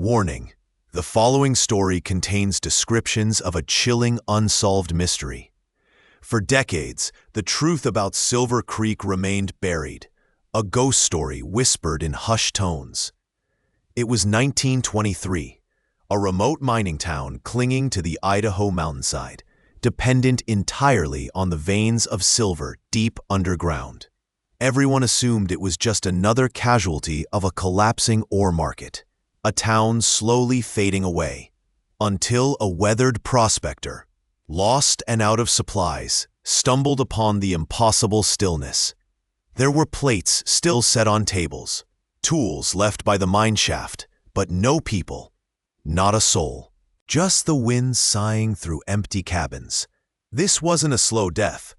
Warning: the following story contains descriptions of a chilling, unsolved mystery. For decades, the truth about Silver Creek remained buried, a ghost story whispered in hushed tones. It was 1923, a remote mining town clinging to the Idaho mountainside, dependent entirely on the veins of silver deep underground. Everyone assumed it was just another casualty of a collapsing ore market, a town slowly fading away, until a weathered prospector, lost and out of supplies, stumbled upon the impossible stillness. There were plates still set on tables, tools left by the mine shaft, but no people, not a soul. Just the wind sighing through empty cabins. This wasn't a slow death.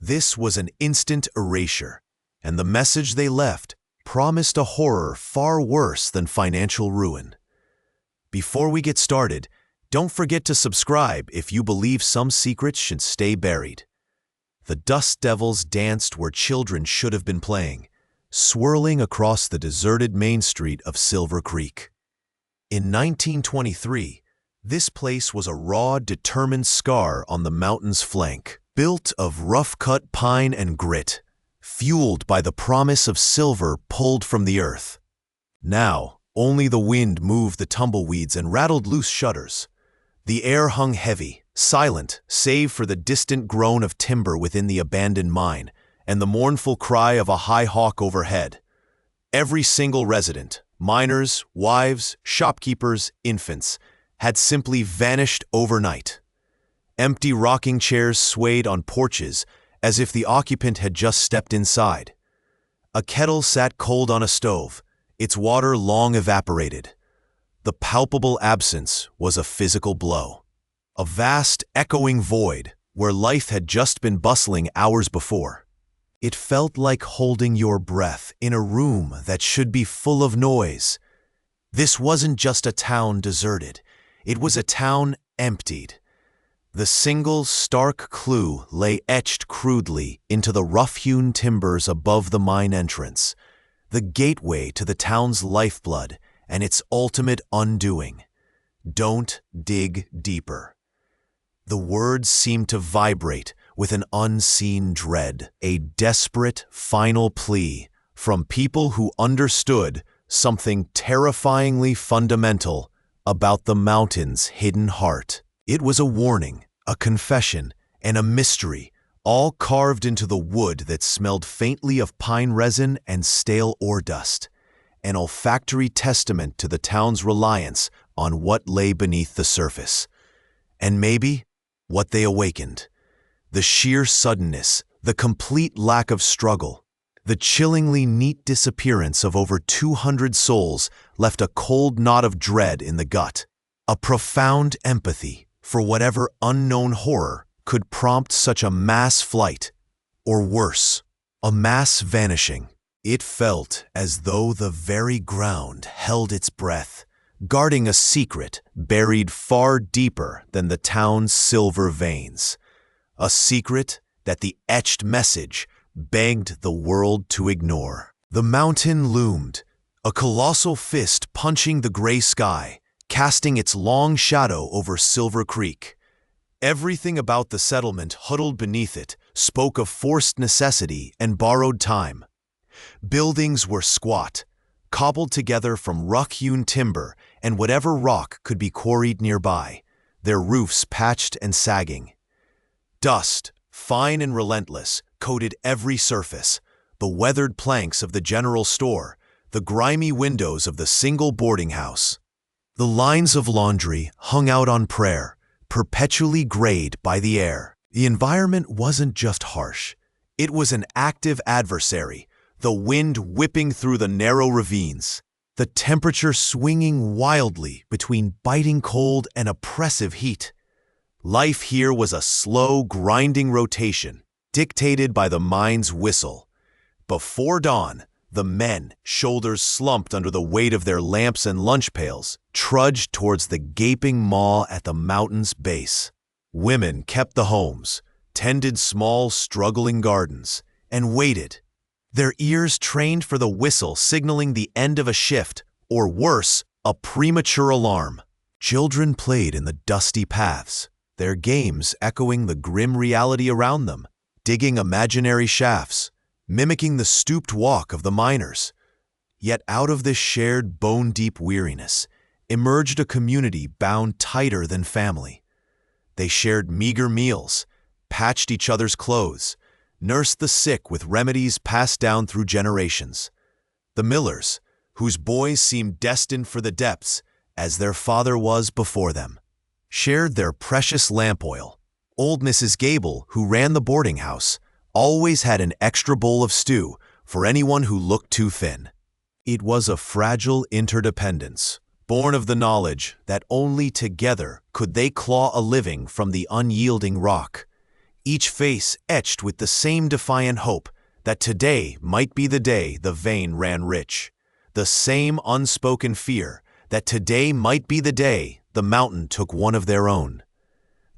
This was an instant erasure, and the message they left promised a horror far worse than financial ruin. Before we get started, don't forget to subscribe if you believe some secrets should stay buried. The dust devils danced where children should have been playing, swirling across the deserted main street of Silver Creek. In 1923, this place was a raw, determined scar on the mountain's flank, built of rough-cut pine and grit, fueled by the promise of silver pulled from the earth. Now, only the wind moved the tumbleweeds and rattled loose shutters. The air hung heavy, silent, save for the distant groan of timber within the abandoned mine and the mournful cry of a high hawk overhead. Every single resident, miners, wives, shopkeepers, infants, had simply vanished overnight. Empty rocking chairs swayed on porches as if the occupant had just stepped inside. A kettle sat cold on a stove, its water long evaporated. The palpable absence was a physical blow. A vast, echoing void where life had just been bustling hours before. It felt like holding your breath in a room that should be full of noise. This wasn't just a town deserted. It was a town emptied. The single stark clue lay etched crudely into the rough-hewn timbers above the mine entrance, the gateway to the town's lifeblood and its ultimate undoing. Don't dig deeper. The words seemed to vibrate with an unseen dread, a desperate, final plea from people who understood something terrifyingly fundamental about the mountain's hidden heart. It was a warning, a confession, and a mystery, all carved into the wood that smelled faintly of pine resin and stale ore dust, an olfactory testament to the town's reliance on what lay beneath the surface. And maybe what they awakened. The sheer suddenness, the complete lack of struggle, the chillingly neat disappearance of over 200 souls left a cold knot of dread in the gut, a profound empathy for whatever unknown horror could prompt such a mass flight, or worse, a mass vanishing. It felt as though the very ground held its breath, guarding a secret buried far deeper than the town's silver veins. A secret that the etched message begged the world to ignore. The mountain loomed, a colossal fist punching the gray sky, casting its long shadow over Silver Creek. Everything about the settlement huddled beneath it spoke of forced necessity and borrowed time. Buildings were squat, cobbled together from rough-hewn timber and whatever rock could be quarried nearby, their roofs patched and sagging. Dust, fine and relentless, coated every surface, the weathered planks of the general store, the grimy windows of the single boarding house. The lines of laundry hung out on prayer, perpetually grayed by the air. The environment wasn't just harsh. It was an active adversary, the wind whipping through the narrow ravines, the temperature swinging wildly between biting cold and oppressive heat. Life here was a slow, grinding rotation, dictated by the mine's whistle. Before dawn, the men, shoulders slumped under the weight of their lamps and lunch pails, trudged towards the gaping maw at the mountain's base. Women kept the homes, tended small, struggling gardens, and waited, their ears trained for the whistle signaling the end of a shift, or worse, a premature alarm. Children played in the dusty paths, their games echoing the grim reality around them, digging imaginary shafts, mimicking the stooped walk of the miners. Yet out of this shared bone-deep weariness emerged a community bound tighter than family. They shared meager meals, patched each other's clothes, nursed the sick with remedies passed down through generations. The Millers, whose boys seemed destined for the depths as their father was before them, shared their precious lamp oil. Old Mrs. Gable, who ran the boarding house, always had an extra bowl of stew for anyone who looked too thin. It was a fragile interdependence, born of the knowledge that only together could they claw a living from the unyielding rock, each face etched with the same defiant hope that today might be the day the vein ran rich, the same unspoken fear that today might be the day the mountain took one of their own.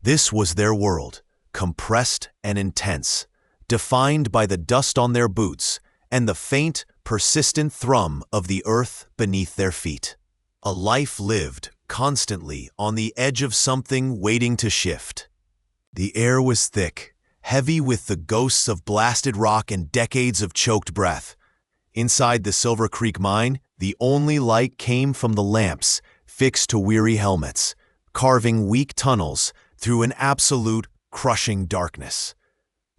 This was their world, compressed and intense, defined by the dust on their boots and the faint, persistent thrum of the earth beneath their feet. A life lived constantly on the edge of something waiting to shift. The air was thick, heavy with the ghosts of blasted rock and decades of choked breath. Inside the Silver Creek mine, the only light came from the lamps fixed to weary helmets, carving weak tunnels through an absolute, crushing darkness.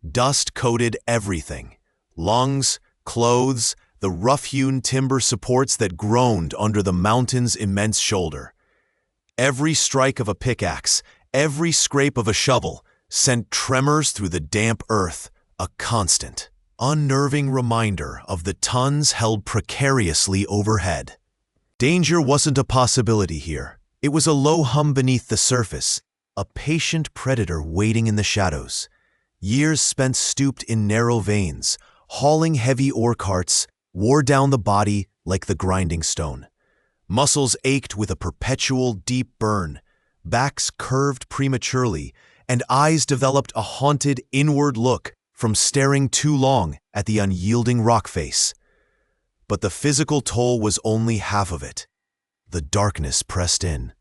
Dust coated everything: lungs, clothes, the rough-hewn timber supports that groaned under the mountain's immense shoulder. Every strike of a pickaxe, every scrape of a shovel sent tremors through the damp earth, a constant, unnerving reminder of the tons held precariously overhead. Danger wasn't a possibility here. It was a low hum beneath the surface, a patient predator waiting in the shadows. Years spent stooped in narrow veins, hauling heavy ore carts, wore down the body like the grinding stone. Muscles ached with a perpetual deep burn, backs curved prematurely, and eyes developed a haunted inward look from staring too long at the unyielding rock face. But the physical toll was only half of it. The darkness pressed in,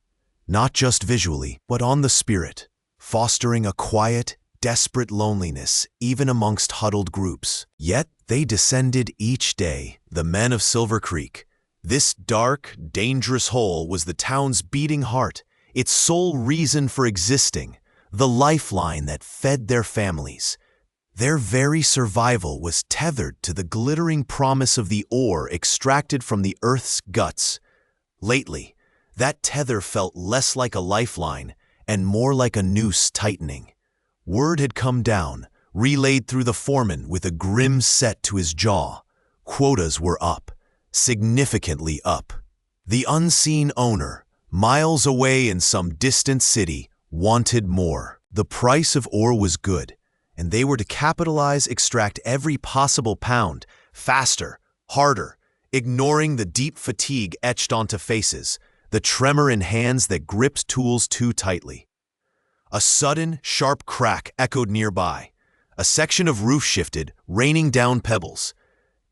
not just visually, but on the spirit, fostering a quiet, desperate loneliness even amongst huddled groups. Yet they descended each day, the men of Silver Creek. This dark, dangerous hole was the town's beating heart, its sole reason for existing, the lifeline that fed their families. Their very survival was tethered to the glittering promise of the ore extracted from the earth's guts. Lately, that tether felt less like a lifeline and more like a noose tightening. Word had come down, relayed through the foreman with a grim set to his jaw. Quotas were up, significantly up. The unseen owner, miles away in some distant city, wanted more. The price of ore was good, and they were to capitalize, extract every possible pound, faster, harder, ignoring the deep fatigue etched onto faces, the tremor in hands that gripped tools too tightly. A sudden, sharp crack echoed nearby. A section of roof shifted, raining down pebbles.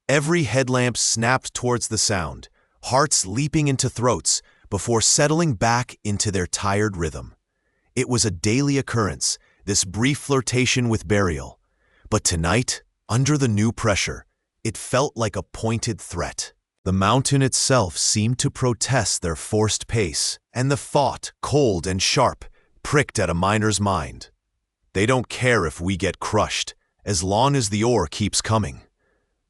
Every headlamp snapped towards the sound, hearts leaping into throats before settling back into their tired rhythm. It was a daily occurrence, this brief flirtation with burial. But tonight, under the new pressure, it felt like a pointed threat. The mountain itself seemed to protest their forced pace, and the thought, cold and sharp, pricked at a miner's mind. They don't care if we get crushed, as long as the ore keeps coming.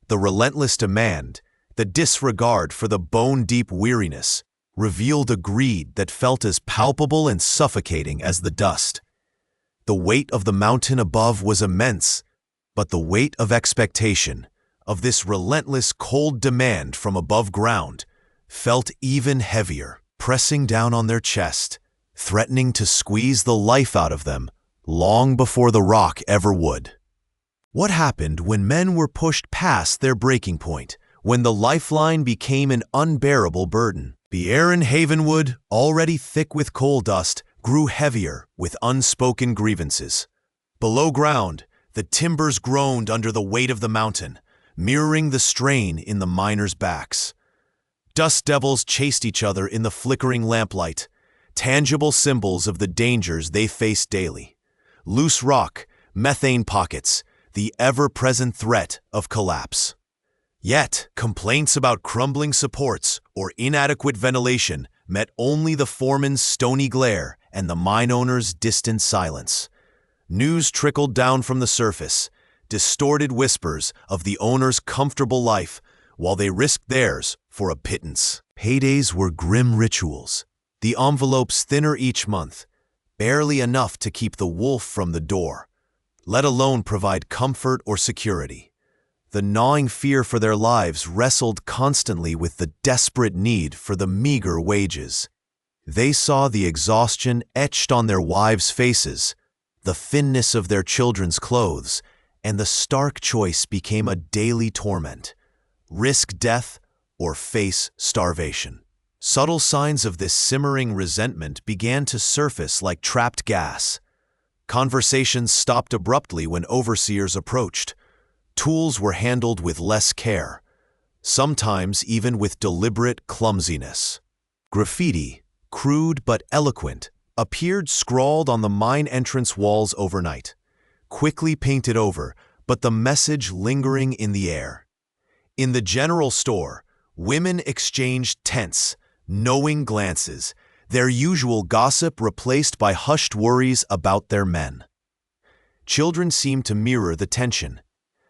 The relentless demand, the disregard for the bone-deep weariness, revealed a greed that felt as palpable and suffocating as the dust. The weight of the mountain above was immense, but the weight of expectation, of this relentless cold demand from above ground, felt even heavier, pressing down on their chest, threatening to squeeze the life out of them long before the rock ever would. What happened when men were pushed past their breaking point, when the lifeline became an unbearable burden? The air in Havenwood, already thick with coal dust, grew heavier with unspoken grievances. Below ground, the timbers groaned under the weight of the mountain, mirroring the strain in the miners' backs. Dust devils chased each other in the flickering lamplight, tangible symbols of the dangers they faced daily. Loose rock, methane pockets, the ever-present threat of collapse. Yet, complaints about crumbling supports or inadequate ventilation met only the foreman's stony glare and the mine owner's distant silence. News trickled down from the surface, distorted whispers of the owner's comfortable life, while they risked theirs for a pittance. Paydays were grim rituals, the envelopes thinner each month, barely enough to keep the wolf from the door, let alone provide comfort or security. The gnawing fear for their lives wrestled constantly with the desperate need for the meager wages. They saw the exhaustion etched on their wives' faces, the thinness of their children's clothes, and the stark choice became a daily torment: risk death or face starvation. Subtle signs of this simmering resentment began to surface like trapped gas. Conversations stopped abruptly when overseers approached. Tools were handled with less care, sometimes even with deliberate clumsiness. Graffiti, crude but eloquent, appeared scrawled on the mine entrance walls overnight, quickly painted over, but the message lingering in the air. In the general store, women exchanged tense, knowing glances, their usual gossip replaced by hushed worries about their men. Children seemed to mirror the tension,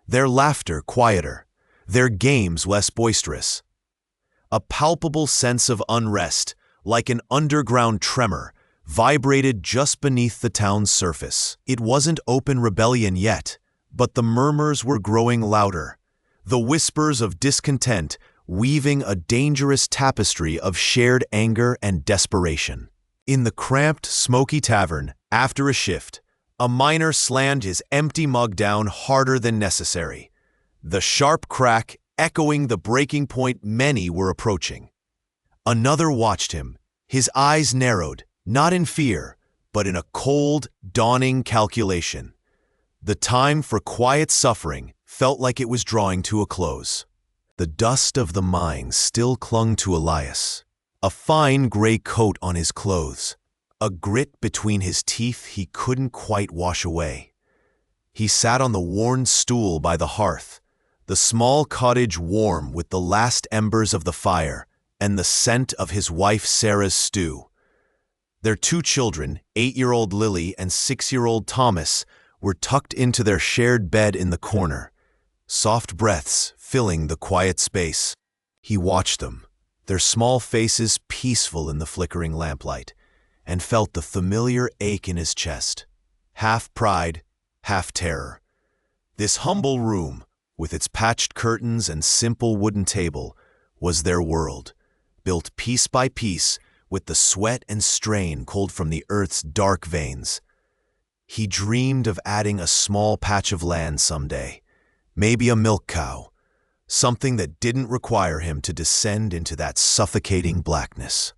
their laughter quieter, their games less boisterous. A palpable sense of unrest, like an underground tremor, vibrated just beneath the town's surface. It wasn't open rebellion yet, but the murmurs were growing louder, the whispers of discontent weaving a dangerous tapestry of shared anger and desperation. In the cramped, smoky tavern, after a shift, a miner slammed his empty mug down harder than necessary, the sharp crack echoing the breaking point many were approaching. Another watched him, his eyes narrowed, not in fear, but in a cold, dawning calculation. The time for quiet suffering felt like it was drawing to a close. The dust of the mine still clung to Elias, a fine gray coat on his clothes, a grit between his teeth he couldn't quite wash away. He sat on the worn stool by the hearth, the small cottage warm with the last embers of the fire and the scent of his wife Sarah's stew. Their 2 children, 8-year-old Lily and 6-year-old Thomas, were tucked into their shared bed in the corner, soft breaths filling the quiet space. He watched them, their small faces peaceful in the flickering lamplight, and felt the familiar ache in his chest, half pride, half terror. This humble room, with its patched curtains and simple wooden table, was their world, built piece by piece with the sweat and strain culled from the earth's dark veins. He dreamed of adding a small patch of land someday, maybe a milk cow, something that didn't require him to descend into that suffocating blackness.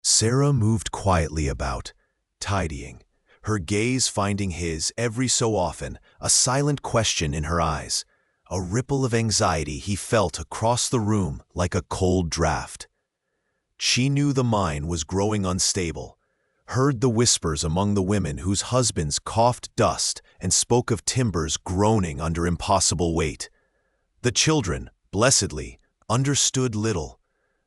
Sarah moved quietly about, tidying, her gaze finding his every so often, a silent question in her eyes, a ripple of anxiety he felt across the room like a cold draft. She knew the mine was growing unstable, heard the whispers among the women whose husbands coughed dust and spoke of timbers groaning under impossible weight. The children, blessedly, understood little,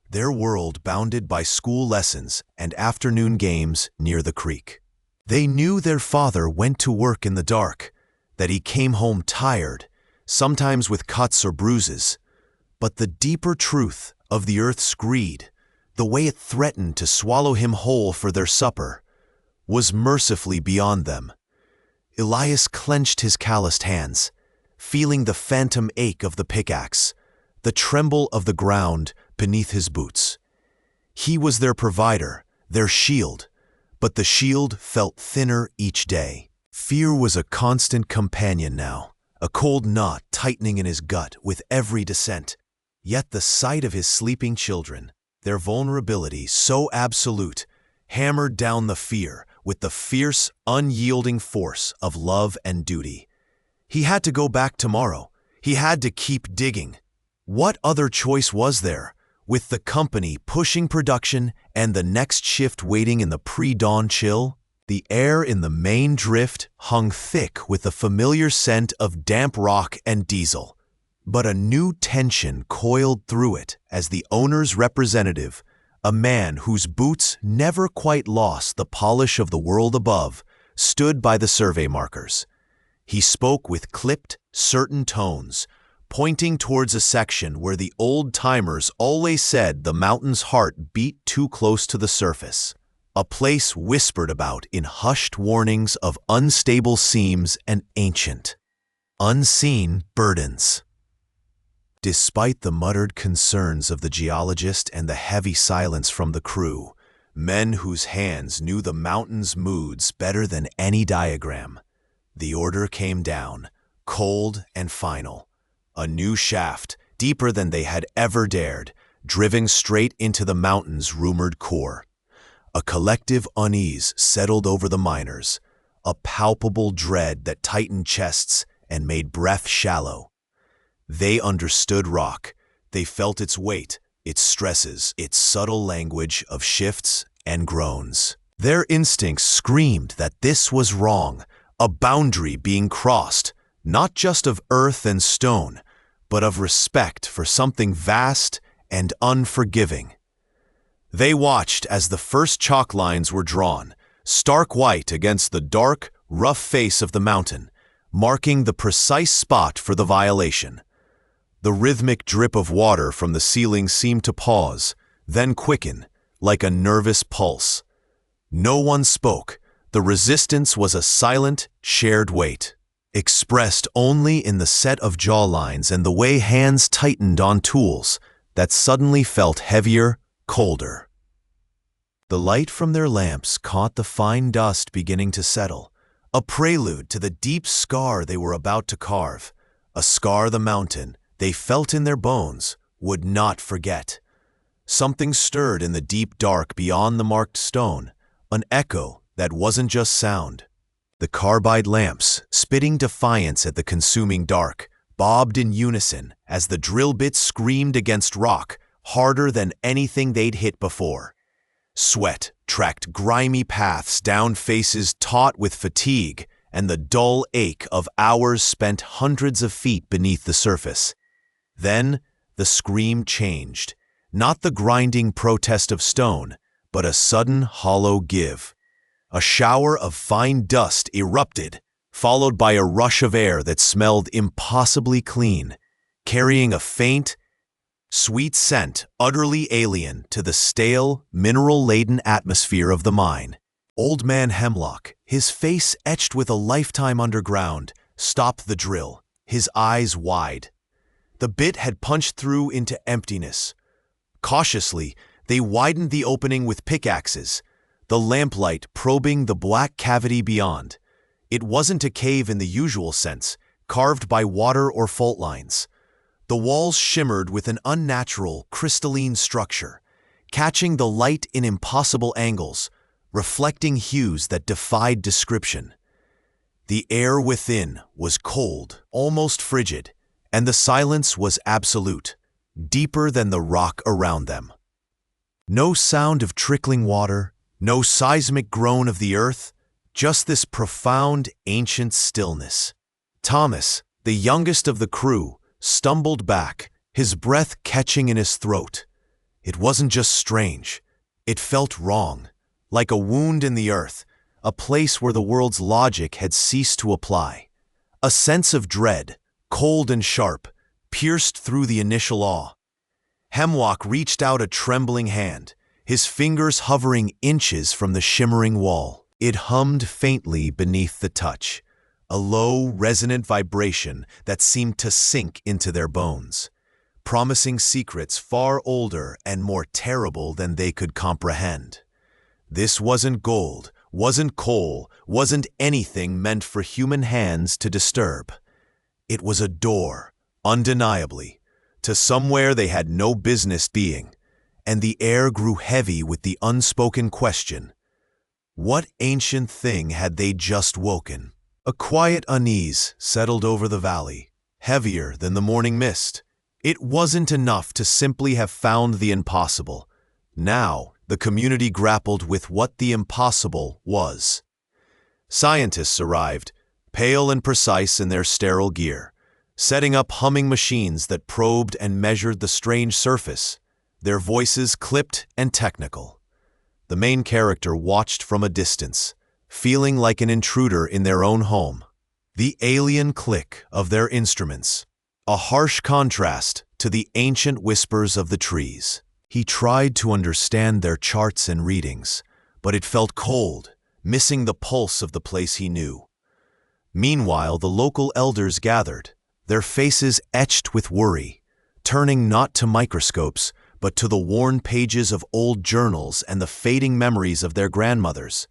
their world bounded by school lessons and afternoon games near the creek. They knew their father went to work in the dark, that he came home tired, sometimes with cuts or bruises, but the deeper truth of the earth's greed, the way it threatened to swallow him whole for their supper, was mercifully beyond them. Elias clenched his calloused hands, feeling the phantom ache of the pickaxe, the tremble of the ground beneath his boots. He was their provider, their shield, but the shield felt thinner each day. Fear was a constant companion now, a cold knot tightening in his gut with every descent. Yet the sight of his sleeping children, their vulnerability so absolute, hammered down the fear with the fierce, unyielding force of love and duty. He had to go back tomorrow. He had to keep digging. What other choice was there? With the company pushing production and the next shift waiting in the pre-dawn chill, the air in the main drift hung thick with the familiar scent of damp rock and diesel. But a new tension coiled through it as the owner's representative, a man whose boots never quite lost the polish of the world above, stood by the survey markers. He spoke with clipped, certain tones, pointing towards a section where the old-timers always said the mountain's heart beat too close to the surface, a place whispered about in hushed warnings of unstable seams and ancient, unseen burdens. Despite the muttered concerns of the geologist and the heavy silence from the crew, men whose hands knew the mountain's moods better than any diagram, the order came down, cold and final. A new shaft, deeper than they had ever dared, driven straight into the mountain's rumored core. A collective unease settled over the miners, a palpable dread that tightened chests and made breath shallow. They understood rock. They felt its weight, its stresses, its subtle language of shifts and groans. Their instincts screamed that this was wrong, a boundary being crossed, not just of earth and stone, but of respect for something vast and unforgiving. They watched as the first chalk lines were drawn, stark white against the dark, rough face of the mountain, marking the precise spot for the violation. The rhythmic drip of water from the ceiling seemed to pause, then quicken, like a nervous pulse. No one spoke. The resistance was a silent, shared weight, expressed only in the set of jawlines and the way hands tightened on tools that suddenly felt heavier, colder. The light from their lamps caught the fine dust beginning to settle, a prelude to the deep scar they were about to carve, a scar the mountain, they felt in their bones, would not forget. Something stirred in the deep dark beyond the marked stone, an echo that wasn't just sound. The carbide lamps, spitting defiance at the consuming dark, bobbed in unison as the drill bits screamed against rock, harder than anything they'd hit before. Sweat tracked grimy paths down faces taut with fatigue and the dull ache of hours spent hundreds of feet beneath the surface. Then the scream changed, not the grinding protest of stone, but a sudden hollow give. A shower of fine dust erupted, followed by a rush of air that smelled impossibly clean, carrying a faint, sweet scent utterly alien to the stale, mineral-laden atmosphere of the mine. Old Man Hemlock, his face etched with a lifetime underground, stopped the drill, his eyes wide. The bit had punched through into emptiness. Cautiously, they widened the opening with pickaxes, the lamplight probing the black cavity beyond. It wasn't a cave in the usual sense, carved by water or fault lines. The walls shimmered with an unnatural, crystalline structure, catching the light in impossible angles, reflecting hues that defied description. The air within was cold, almost frigid, and the silence was absolute, deeper than the rock around them. No sound of trickling water, no seismic groan of the earth, just this profound, ancient stillness. Thomas, the youngest of the crew, stumbled back, his breath catching in his throat. It wasn't just strange. It felt wrong, like a wound in the earth, a place where the world's logic had ceased to apply. A sense of dread, cold and sharp, pierced through the initial awe. Hemlock reached out a trembling hand, his fingers hovering inches from the shimmering wall. It hummed faintly beneath the touch, a low, resonant vibration that seemed to sink into their bones, promising secrets far older and more terrible than they could comprehend. This wasn't gold, wasn't coal, wasn't anything meant for human hands to disturb. It was a door, undeniably, to somewhere they had no business being, and the air grew heavy with the unspoken question: what ancient thing had they just woken? A quiet unease settled over the valley, heavier than the morning mist. It wasn't enough to simply have found the impossible. Now, the community grappled with what the impossible was. Scientists arrived, pale and precise in their sterile gear, setting up humming machines that probed and measured the strange surface, their voices clipped and technical. The main character watched from a distance, feeling like an intruder in their own home. The alien click of their instruments, a harsh contrast to the ancient whispers of the trees. He tried to understand their charts and readings, but it felt cold, missing the pulse of the place he knew. Meanwhile, the local elders gathered, their faces etched with worry, turning not to microscopes, but to the worn pages of old journals and the fading memories of their grandmothers.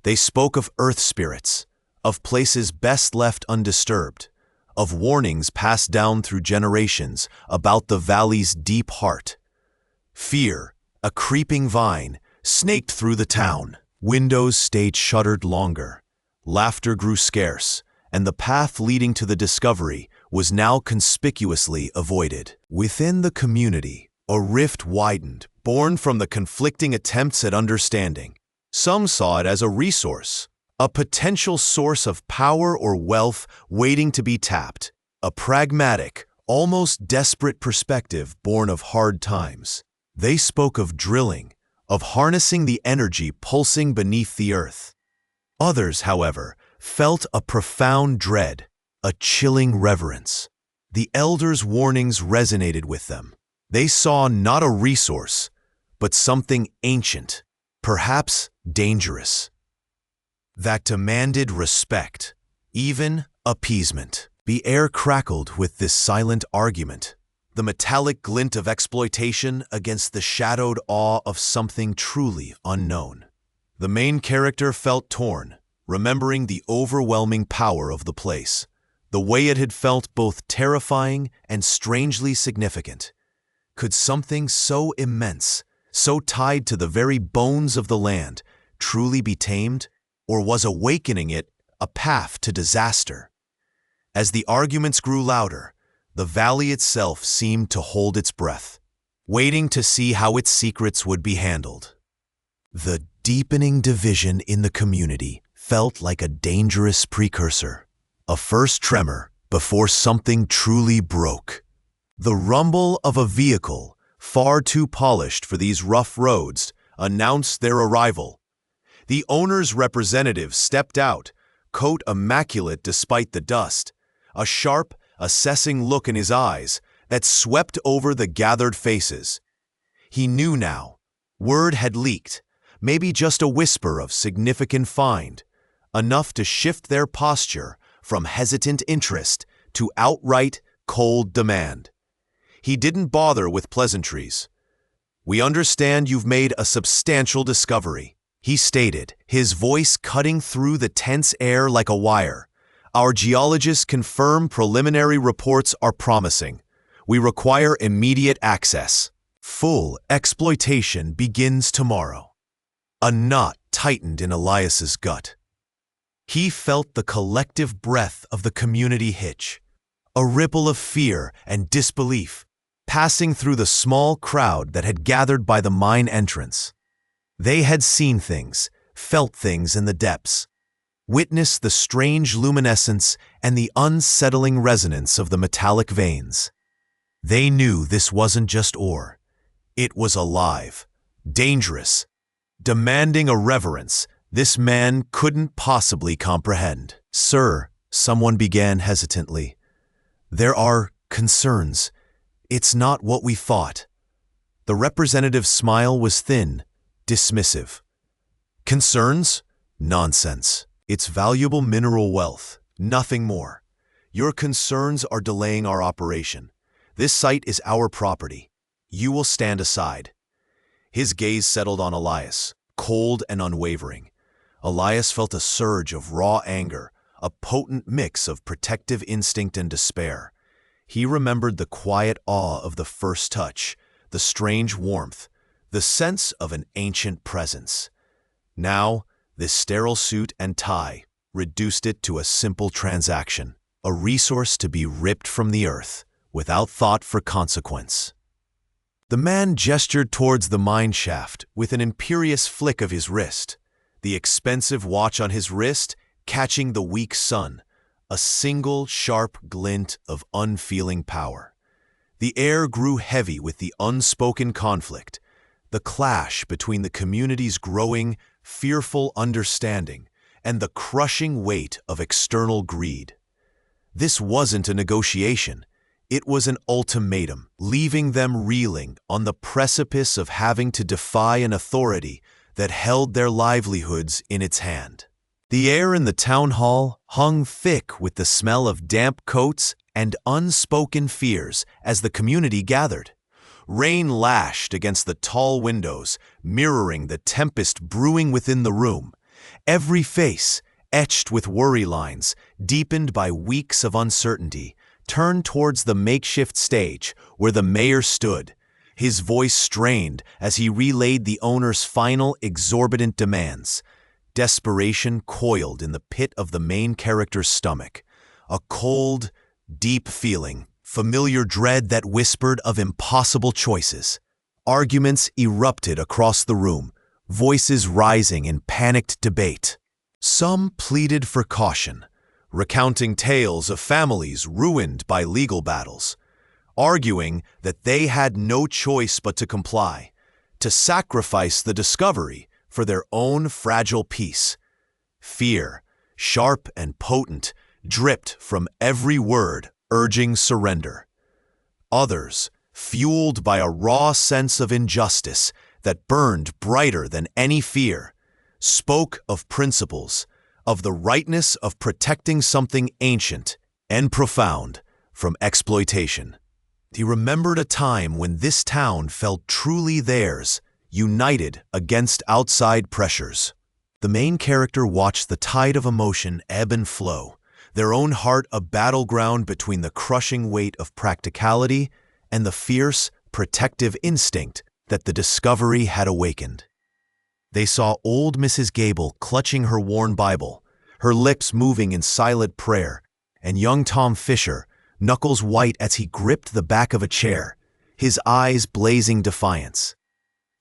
They spoke of earth spirits, of places best left undisturbed, of warnings passed down through generations about the valley's deep heart. Fear, a creeping vine, snaked through the town. Windows stayed shuttered longer. Laughter grew scarce, and the path leading to the discovery was now conspicuously avoided. Within the community, a rift widened, born from the conflicting attempts at understanding. Some saw it as a resource, a potential source of power or wealth waiting to be tapped, a pragmatic, almost desperate perspective born of hard times. They spoke of drilling, of harnessing the energy pulsing beneath the earth. Others, however, felt a profound dread, a chilling reverence. The elders' warnings resonated with them. They saw not a resource, but something ancient, perhaps dangerous, that demanded respect, even appeasement. The air crackled with this silent argument, the metallic glint of exploitation against the shadowed awe of something truly unknown. The main character felt torn, remembering the overwhelming power of the place, the way it had felt both terrifying and strangely significant. Could something so immense, so tied to the very bones of the land, truly be tamed, or was awakening it a path to disaster? As the arguments grew louder, the valley itself seemed to hold its breath, waiting to see how its secrets would be handled. The deepening division in the community felt like a dangerous precursor, a first tremor before something truly broke. The rumble of a vehicle, far too polished for these rough roads, announced their arrival. The owner's representative stepped out, coat immaculate despite the dust, a sharp, assessing look in his eyes that swept over the gathered faces. He knew now. Word had leaked, maybe just a whisper of significant find, enough to shift their posture from hesitant interest to outright cold demand. He didn't bother with pleasantries. "We understand you've made a substantial discovery," he stated, his voice cutting through the tense air like a wire. "Our geologists confirm preliminary reports are promising. We require immediate access. Full exploitation begins tomorrow." A knot tightened in Elias's gut. He felt the collective breath of the community hitch, a ripple of fear and disbelief, passing through the small crowd that had gathered by the mine entrance. They had seen things, felt things in the depths, witnessed the strange luminescence and the unsettling resonance of the metallic veins. They knew this wasn't just ore. It was alive, dangerous, demanding a reverence this man couldn't possibly comprehend. "Sir," someone began hesitantly, "there are concerns. It's not what we thought." The representative's smile was thin, dismissive. "Concerns? Nonsense. It's valuable mineral wealth, nothing more. Your concerns are delaying our operation. This site is our property. You will stand aside." His gaze settled on Elias, cold and unwavering. Elias felt a surge of raw anger, a potent mix of protective instinct and despair. He remembered the quiet awe of the first touch, the strange warmth, the sense of an ancient presence. Now, this sterile suit and tie reduced it to a simple transaction, a resource to be ripped from the earth, without thought for consequence. The man gestured towards the mine shaft with an imperious flick of his wrist, the expensive watch on his wrist catching the weak sun, a single sharp glint of unfeeling power. The air grew heavy with the unspoken conflict, the clash between the community's growing, fearful understanding and the crushing weight of external greed. This wasn't a negotiation. It was an ultimatum, leaving them reeling on the precipice of having to defy an authority that held their livelihoods in its hand. The air in the town hall hung thick with the smell of damp coats and unspoken fears as the community gathered. Rain lashed against the tall windows, mirroring the tempest brewing within the room. Every face, etched with worry lines, deepened by weeks of uncertainty, turned towards the makeshift stage where the mayor stood, his voice strained as he relayed the owner's final exorbitant demands. Desperation coiled in the pit of the main character's stomach, a cold, deep feeling, familiar dread that whispered of impossible choices. Arguments erupted across the room, voices rising in panicked debate. Some pleaded for caution, recounting tales of families ruined by legal battles, arguing that they had no choice but to comply, to sacrifice the discovery for their own fragile peace. Fear, sharp and potent, dripped from every word urging surrender. Others, fueled by a raw sense of injustice that burned brighter than any fear, spoke of principles, of the rightness of protecting something ancient and profound from exploitation. He remembered a time when this town felt truly theirs, united against outside pressures. The main character watched the tide of emotion ebb and flow, their own heart a battleground between the crushing weight of practicality and the fierce, protective instinct that the discovery had awakened. They saw old Mrs. Gable clutching her worn Bible, her lips moving in silent prayer, and young Tom Fisher, knuckles white as he gripped the back of a chair, his eyes blazing defiance.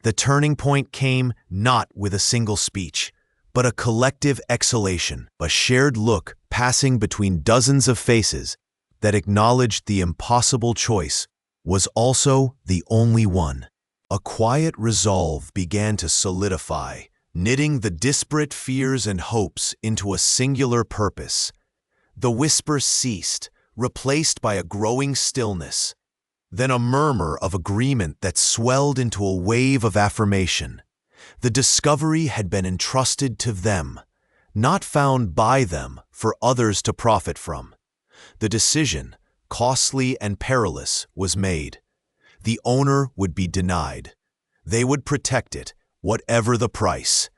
The turning point came not with a single speech, but a collective exhalation, a shared look passing between dozens of faces that acknowledged the impossible choice was also the only one. A quiet resolve began to solidify, knitting the disparate fears and hopes into a singular purpose. The whisper ceased, replaced by a growing stillness, then a murmur of agreement that swelled into a wave of affirmation. The discovery had been entrusted to them, not found by them for others to profit from. The decision, costly and perilous, was made. The owner would be denied. They would protect it, whatever the price.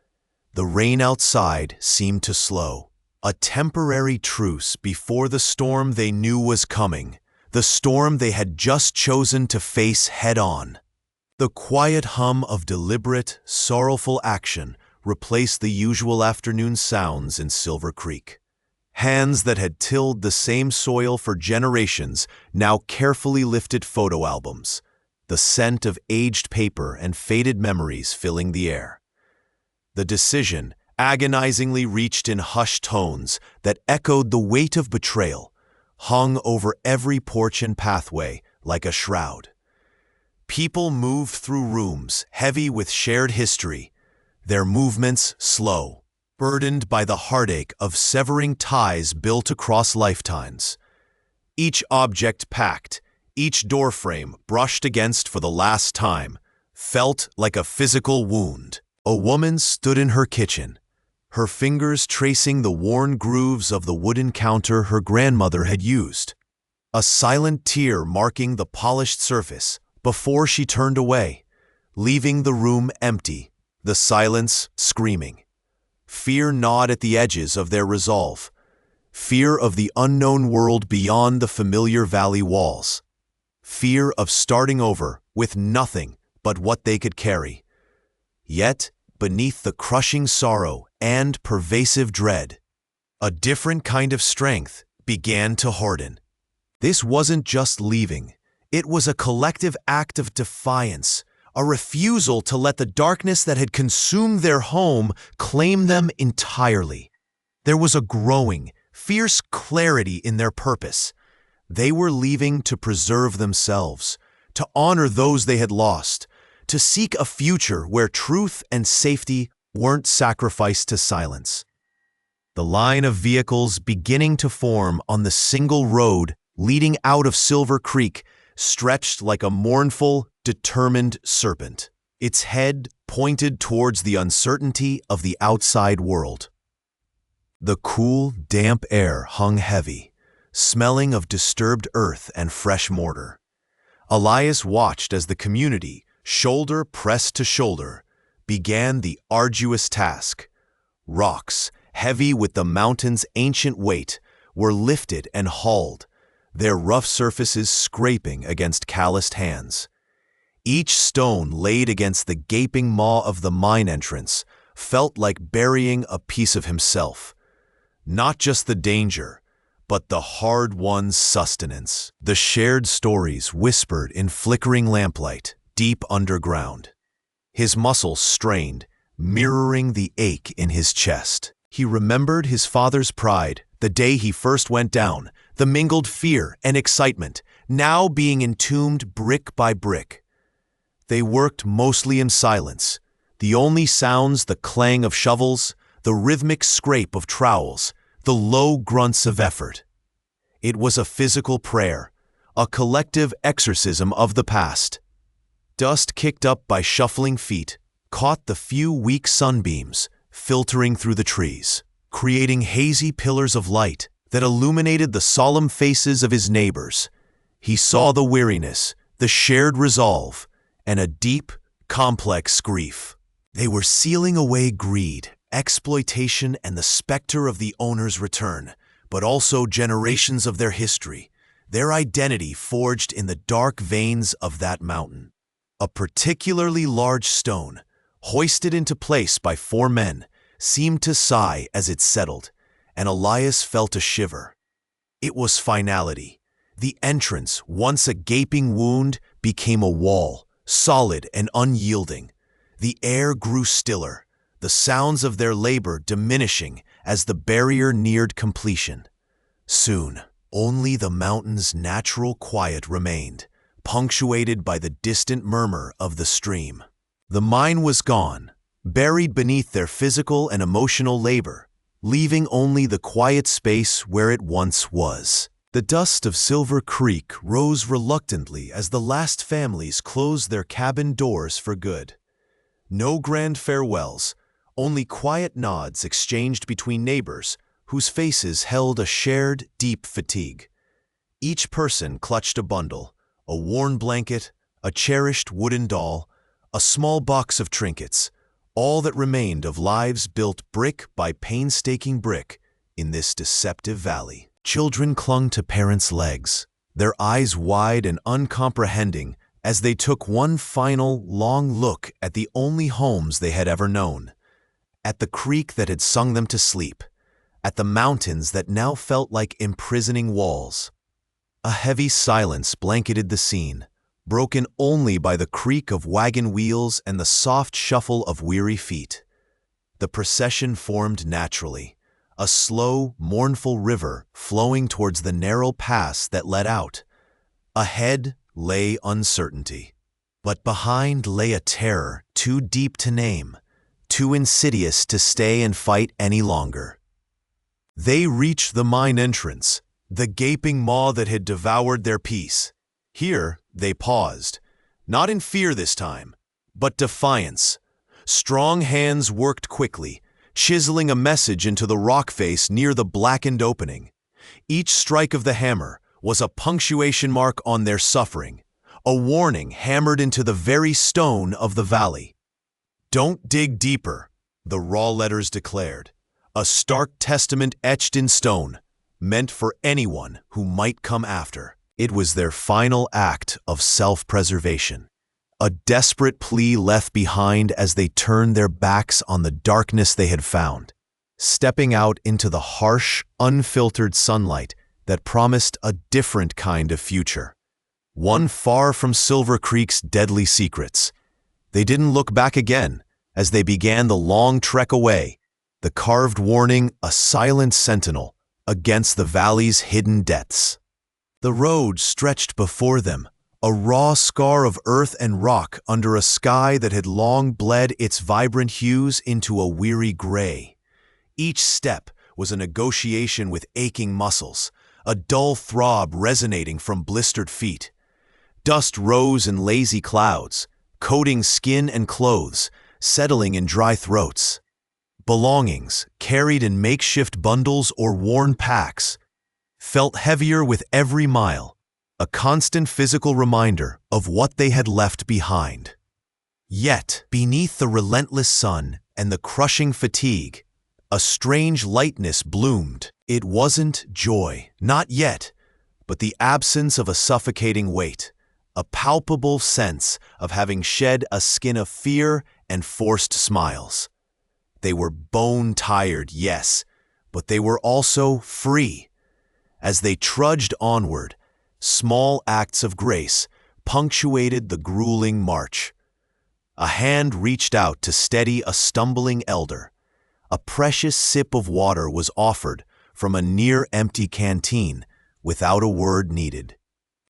The rain outside seemed to slow, a temporary truce before the storm they knew was coming, the storm they had just chosen to face head-on. The quiet hum of deliberate, sorrowful action replaced the usual afternoon sounds in Silver Creek. Hands that had tilled the same soil for generations now carefully lifted photo albums, the scent of aged paper and faded memories filling the air. The decision agonizingly reached in hushed tones that echoed the weight of betrayal, hung over every porch and pathway like a shroud. People moved through rooms heavy with shared history, their movements slow, burdened by the heartache of severing ties built across lifetimes. Each object packed, each doorframe brushed against for the last time, felt like a physical wound. A woman stood in her kitchen, her fingers tracing the worn grooves of the wooden counter her grandmother had used, a silent tear marking the polished surface before she turned away, leaving the room empty, the silence screaming. Fear gnawed at the edges of their resolve, fear of the unknown world beyond the familiar valley walls, fear of starting over with nothing but what they could carry. Yet, beneath the crushing sorrow and pervasive dread, a different kind of strength began to harden. This wasn't just leaving. It was a collective act of defiance, a refusal to let the darkness that had consumed their home claim them entirely. There was a growing, fierce clarity in their purpose. They were leaving to preserve themselves, to honor those they had lost, to seek a future where truth and safety weren't sacrificed to silence. The line of vehicles beginning to form on the single road leading out of Silver Creek stretched like a mournful, determined serpent, its head pointed towards the uncertainty of the outside world. The cool, damp air hung heavy, smelling of disturbed earth and fresh mortar. Elias watched as the community, shoulder pressed to shoulder, began the arduous task. Rocks, heavy with the mountain's ancient weight, were lifted and hauled, their rough surfaces scraping against calloused hands. Each stone laid against the gaping maw of the mine entrance felt like burying a piece of himself. Not just the danger, but the hard-won sustenance. The shared stories whispered in flickering lamplight, deep underground. His muscles strained, mirroring the ache in his chest. He remembered his father's pride, the day he first went down, the mingled fear and excitement, now being entombed brick by brick. They worked mostly in silence, the only sounds the clang of shovels, the rhythmic scrape of trowels, the low grunts of effort. It was a physical prayer, a collective exorcism of the past. Dust kicked up by shuffling feet caught the few weak sunbeams filtering through the trees, creating hazy pillars of light that illuminated the solemn faces of his neighbors. He saw the weariness, the shared resolve, and a deep, complex grief. They were sealing away greed, exploitation, and the specter of the owner's return, but also generations of their history, their identity forged in the dark veins of that mountain. A particularly large stone, hoisted into place by 4 men, seemed to sigh as it settled, and Elias felt a shiver. It was finality. The entrance, once a gaping wound, became a wall, solid and unyielding. The air grew stiller, the sounds of their labor diminishing as the barrier neared completion. Soon, only the mountain's natural quiet remained, punctuated by the distant murmur of the stream. The mine was gone, buried beneath their physical and emotional labor, leaving only the quiet space where it once was. The dust of Silver Creek rose reluctantly as the last families closed their cabin doors for good. No grand farewells, only quiet nods exchanged between neighbors whose faces held a shared, deep fatigue. Each person clutched a bundle, a worn blanket, a cherished wooden doll, a small box of trinkets, all that remained of lives built brick by painstaking brick in this deceptive valley. Children clung to parents' legs, their eyes wide and uncomprehending as they took one final, long look at the only homes they had ever known, at the creek that had sung them to sleep, at the mountains that now felt like imprisoning walls. A heavy silence blanketed the scene, broken only by the creak of wagon wheels and the soft shuffle of weary feet. The procession formed naturally, a slow, mournful river flowing towards the narrow pass that led out. Ahead lay uncertainty, but behind lay a terror too deep to name, too insidious to stay and fight any longer. They reached the mine entrance, the gaping maw that had devoured their peace. Here they paused, not in fear this time, but defiance. Strong hands worked quickly, chiseling a message into the rock face near the blackened opening. Each strike of the hammer was a punctuation mark on their suffering, a warning hammered into the very stone of the valley. "Don't dig deeper," the raw letters declared, a stark testament etched in stone, meant for anyone who might come after. It was their final act of self-preservation, a desperate plea left behind as they turned their backs on the darkness they had found. Stepping out into the harsh, unfiltered sunlight, that promised a different kind of future. One far from Silver Creek's deadly secrets. They didn't look back again as they began the long trek away, the carved warning a silent sentinel against the valley's hidden depths. The road stretched before them, a raw scar of earth and rock under a sky that had long bled its vibrant hues into a weary gray. Each step was a negotiation with aching muscles, a dull throb resonating from blistered feet. Dust rose in lazy clouds, coating skin and clothes, settling in dry throats. Belongings, carried in makeshift bundles or worn packs, felt heavier with every mile, a constant physical reminder of what they had left behind. Yet, beneath the relentless sun and the crushing fatigue, a strange lightness bloomed. It wasn't joy, not yet, but the absence of a suffocating weight, a palpable sense of having shed a skin of fear and forced smiles. They were bone-tired, yes, but they were also free. As they trudged onward, small acts of grace punctuated the grueling march. A hand reached out to steady a stumbling elder. A precious sip of water was offered from a near-empty canteen without a word needed.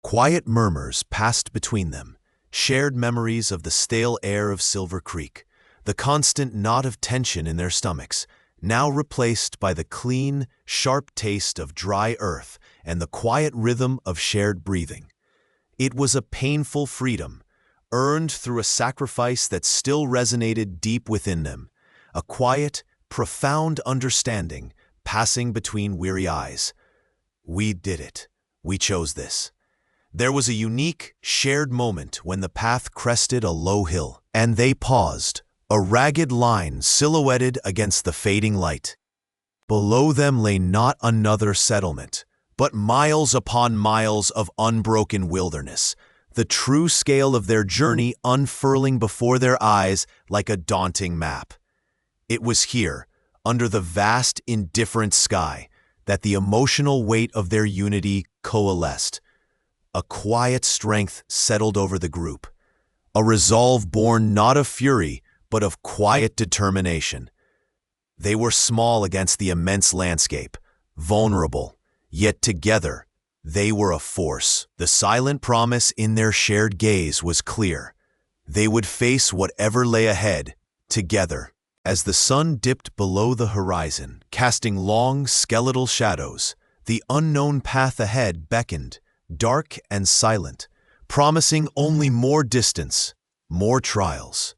Quiet murmurs passed between them, shared memories of the stale air of Silver Creek, the constant knot of tension in their stomachs, now replaced by the clean, sharp taste of dry earth and the quiet rhythm of shared breathing. It was a painful freedom, earned through a sacrifice that still resonated deep within them, a quiet, profound understanding passing between weary eyes. We did it. We chose this. There was a unique, shared moment when the path crested a low hill, and they paused, a ragged line silhouetted against the fading light. Below them lay not another settlement, but miles upon miles of unbroken wilderness, the true scale of their journey unfurling before their eyes like a daunting map. It was here, under the vast, indifferent sky, that the emotional weight of their unity coalesced. A quiet strength settled over the group, a resolve born not of fury, but of quiet determination. They were small against the immense landscape, vulnerable, yet together they were a force. The silent promise in their shared gaze was clear. They would face whatever lay ahead, together. As the sun dipped below the horizon, casting long, skeletal shadows, the unknown path ahead beckoned, dark and silent, promising only more distance, more trials.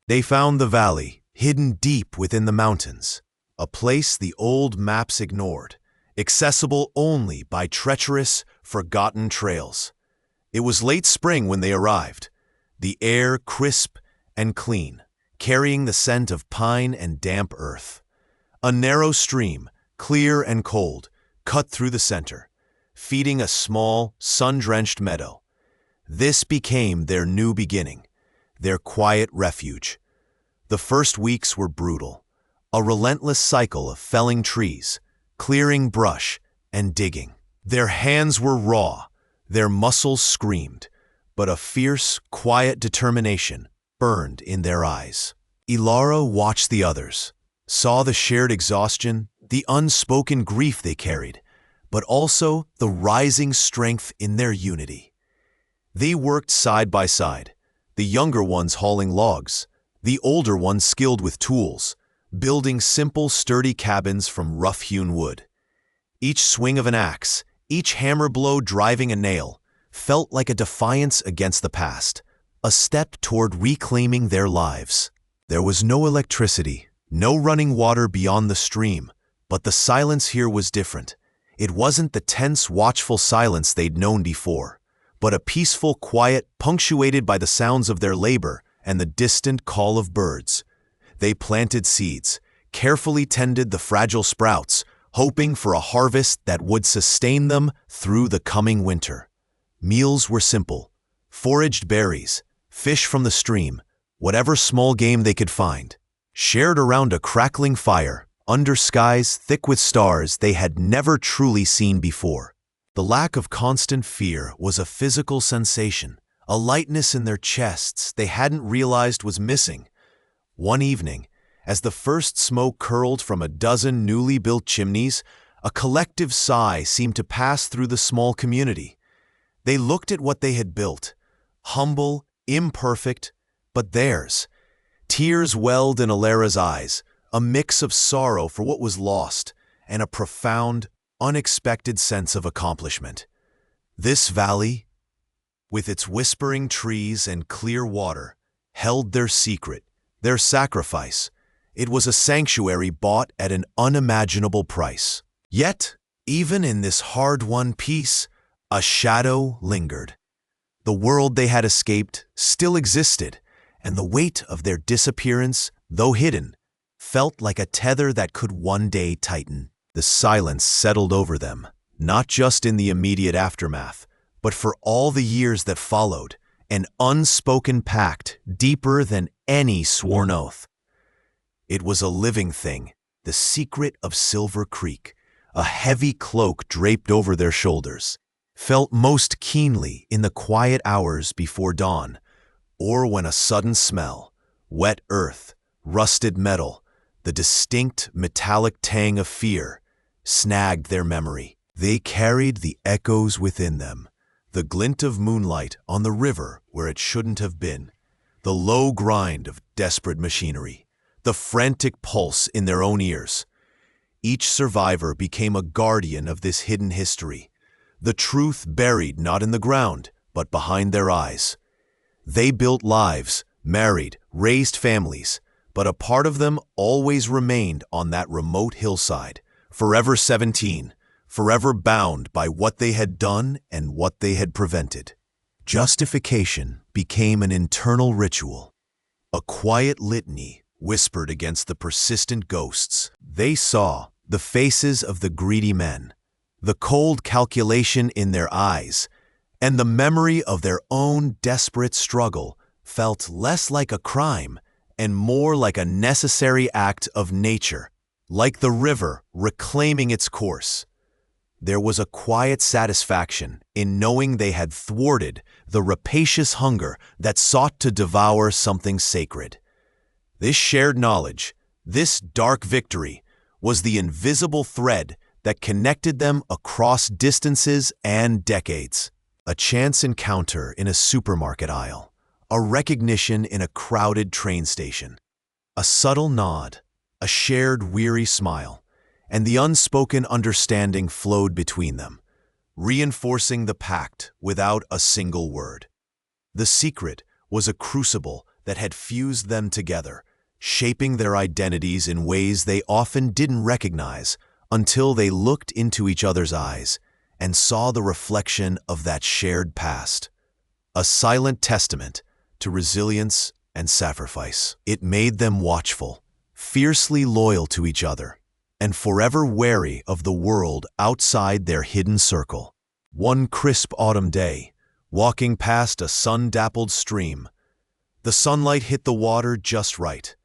They found the valley, hidden deep within the mountains, a place the old maps ignored, accessible only by treacherous, forgotten trails. It was late spring when they arrived, the air crisp and clean, carrying the scent of pine and damp earth. A narrow stream, clear and cold, cut through the center, feeding a small, sun-drenched meadow. This became their new beginning, their quiet refuge. The first weeks were brutal, a relentless cycle of felling trees, clearing brush, and digging. Their hands were raw, their muscles screamed, but a fierce, quiet determination burned in their eyes. Ilara watched the others, saw the shared exhaustion, the unspoken grief they carried, but also the rising strength in their unity. They worked side by side, the younger ones hauling logs, the older ones skilled with tools, building simple, sturdy cabins from rough-hewn wood. Each swing of an axe, each hammer blow driving a nail, felt like a defiance against the past, a step toward reclaiming their lives. There was no electricity, no running water beyond the stream, but the silence here was different. It wasn't the tense, watchful silence they'd known before, but a peaceful quiet punctuated by the sounds of their labor and the distant call of birds. They planted seeds, carefully tended the fragile sprouts, hoping for a harvest that would sustain them through the coming winter. Meals were simple: foraged berries, fish from the stream, whatever small game they could find, shared around a crackling fire, under skies thick with stars they had never truly seen before. The lack of constant fear was a physical sensation, a lightness in their chests they hadn't realized was missing. One evening, as the first smoke curled from a dozen newly built chimneys, a collective sigh seemed to pass through the small community. They looked at what they had built, humble, imperfect, but theirs. Tears welled in Alara's eyes, a mix of sorrow for what was lost and a profound, unexpected sense of accomplishment. This valley, with its whispering trees and clear water, held their secret, their sacrifice. It was a sanctuary bought at an unimaginable price. Yet, even in this hard-won peace, a shadow lingered. The world they had escaped still existed, and the weight of their disappearance, though hidden, felt like a tether that could one day tighten. The silence settled over them, not just in the immediate aftermath, but for all the years that followed, an unspoken pact deeper than any sworn oath. It was a living thing, the secret of Silver Creek, a heavy cloak draped over their shoulders, felt most keenly in the quiet hours before dawn, or when a sudden smell, wet earth, rusted metal, the distinct metallic tang of fear, snagged their memory. They carried the echoes within them, the glint of moonlight on the river where it shouldn't have been, the low grind of desperate machinery, the frantic pulse in their own ears. Each survivor became a guardian of this hidden history, the truth buried not in the ground, but behind their eyes. They built lives, married, raised families, but a part of them always remained on that remote hillside, forever 17, forever bound by what they had done and what they had prevented. Justification became an internal ritual, a quiet litany whispered against the persistent ghosts. They saw the faces of the greedy men, the cold calculation in their eyes, and the memory of their own desperate struggle felt less like a crime and more like a necessary act of nature, like the river reclaiming its course. There was a quiet satisfaction in knowing they had thwarted the rapacious hunger that sought to devour something sacred. This shared knowledge, this dark victory, was the invisible thread that connected them across distances and decades. A chance encounter in a supermarket aisle, a recognition in a crowded train station, a subtle nod, a shared weary smile, and the unspoken understanding flowed between them, reinforcing the pact without a single word. The secret was a crucible that had fused them together, shaping their identities in ways they often didn't recognize until they looked into each other's eyes and saw the reflection of that shared past. A silent testament to resilience and sacrifice. It made them watchful, fiercely loyal to each other, and forever wary of the world outside their hidden circle. One crisp autumn day, walking past a sun-dappled stream, the sunlight hit the water just right,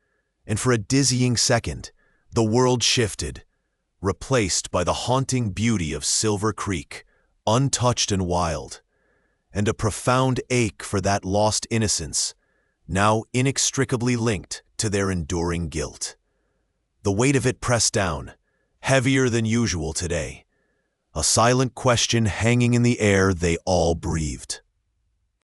and for a dizzying second, the world shifted, replaced by the haunting beauty of Silver Creek, untouched and wild, and a profound ache for that lost innocence, now inextricably linked to their enduring guilt. The weight of it pressed down, heavier than usual today, a silent question hanging in the air they all breathed.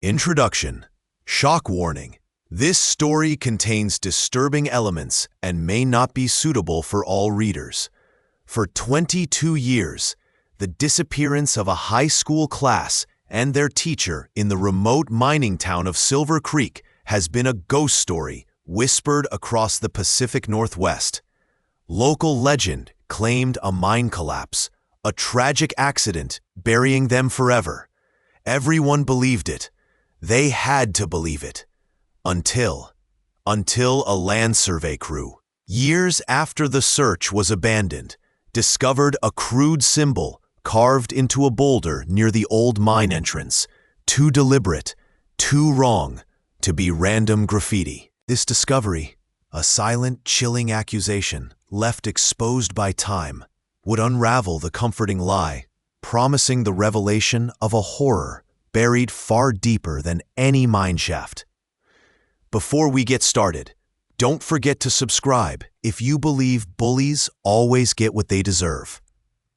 Introduction. Shock warning. This story contains disturbing elements and may not be suitable for all readers. For 22 years, the disappearance of a high school class and their teacher in the remote mining town of Silver Creek has been a ghost story whispered across the Pacific Northwest. Local legend claimed a mine collapse, a tragic accident burying them forever. Everyone believed it. They had to believe it. Until a land survey crew, years after the search was abandoned, discovered a crude symbol carved into a boulder near the old mine entrance, too deliberate, too wrong to be random graffiti. This discovery, a silent, chilling accusation left exposed by time, would unravel the comforting lie, promising the revelation of a horror buried far deeper than any mineshaft. Before we get started, don't forget to subscribe if you believe bullies always get what they deserve.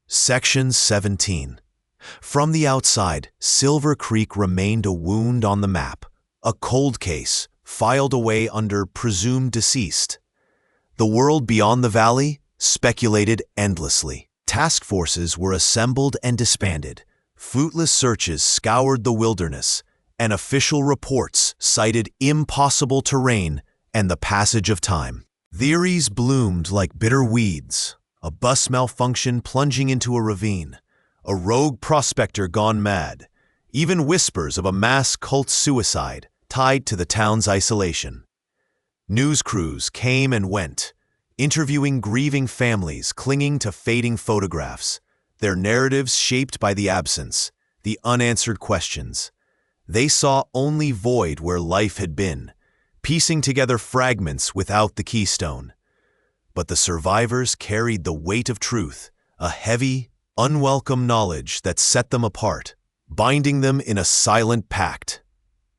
Section 17. From the outside, Silver Creek remained a wound on the map, a cold case filed away under presumed deceased. The world beyond the valley speculated endlessly. Task forces were assembled and disbanded. Fruitless searches scoured the wilderness, and official reports cited impossible terrain and the passage of time. Theories bloomed like bitter weeds, a bus malfunction plunging into a ravine, a rogue prospector gone mad, even whispers of a mass cult suicide tied to the town's isolation. News crews came and went, interviewing grieving families clinging to fading photographs, their narratives shaped by the absence, the unanswered questions. They saw only void where life had been, piecing together fragments without the keystone. But the survivors carried the weight of truth, a heavy, unwelcome knowledge that set them apart, binding them in a silent pact.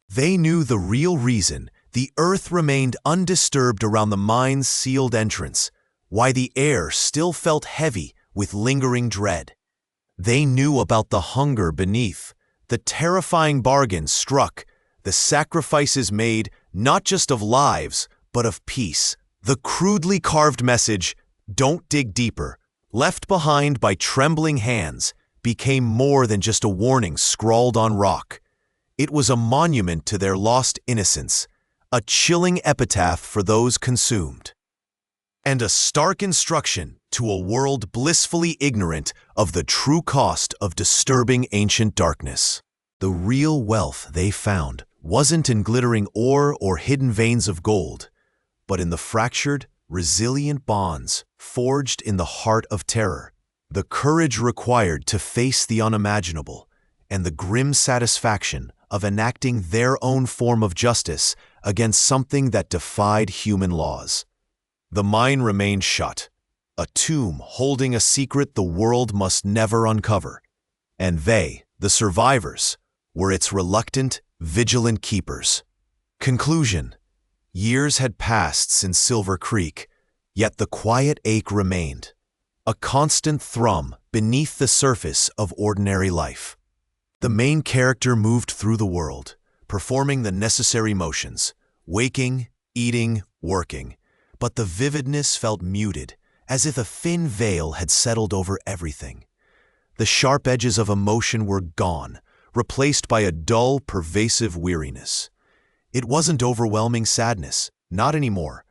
They knew the real reason the earth remained undisturbed around the mine's sealed entrance, why the air still felt heavy with lingering dread. They knew about the hunger beneath, the terrifying bargains struck, the sacrifices made not just of lives, but of peace. The crudely carved message, "Don't dig deeper," left behind by trembling hands, became more than just a warning scrawled on rock. It was a monument to their lost innocence, a chilling epitaph for those consumed, and a stark instruction to a world blissfully ignorant of the true cost of disturbing ancient darkness. The real wealth they found wasn't in glittering ore or hidden veins of gold, but in the fractured, resilient bonds forged in the heart of terror, the courage required to face the unimaginable, and the grim satisfaction of enacting their own form of justice against something that defied human laws. The mine remained shut, a tomb holding a secret the world must never uncover, and they, the survivors, were its reluctant, vigilant keepers. Conclusion. Years had passed since Silver Creek, yet the quiet ache remained, a constant thrum beneath the surface of ordinary life. The main character moved through the world, performing the necessary motions, waking, eating, working, but the vividness felt muted, as if a thin veil had settled over everything. The sharp edges of emotion were gone, replaced by a dull, pervasive weariness. It wasn't overwhelming sadness, not anymore,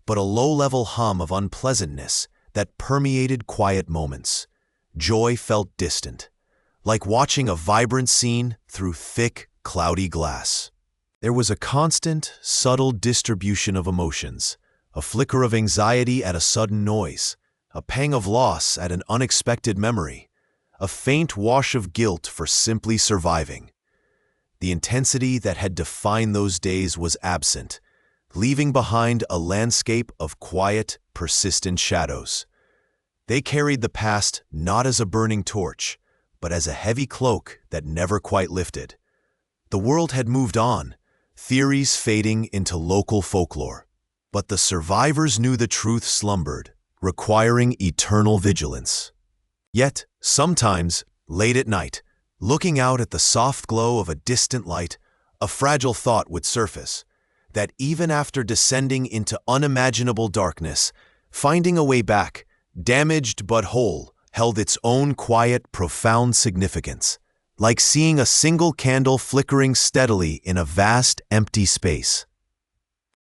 but a low-level hum of unpleasantness that permeated quiet moments. Joy felt distant, like watching a vibrant scene through thick, cloudy glass. There was a constant, subtle distribution of emotions, a flicker of anxiety at a sudden noise, a pang of loss at an unexpected memory, a faint wash of guilt for simply surviving. The intensity that had defined those days was absent, leaving behind a landscape of quiet, persistent shadows. They carried the past not as a burning torch, but as a heavy cloak that never quite lifted. The world had moved on, theories fading into local folklore. But the survivors knew the truth slumbered, requiring eternal vigilance. Yet, sometimes, late at night, looking out at the soft glow of a distant light, a fragile thought would surface, that even after descending into unimaginable darkness, finding a way back, damaged but whole, held its own quiet, profound significance, like seeing a single candle flickering steadily in a vast, empty space.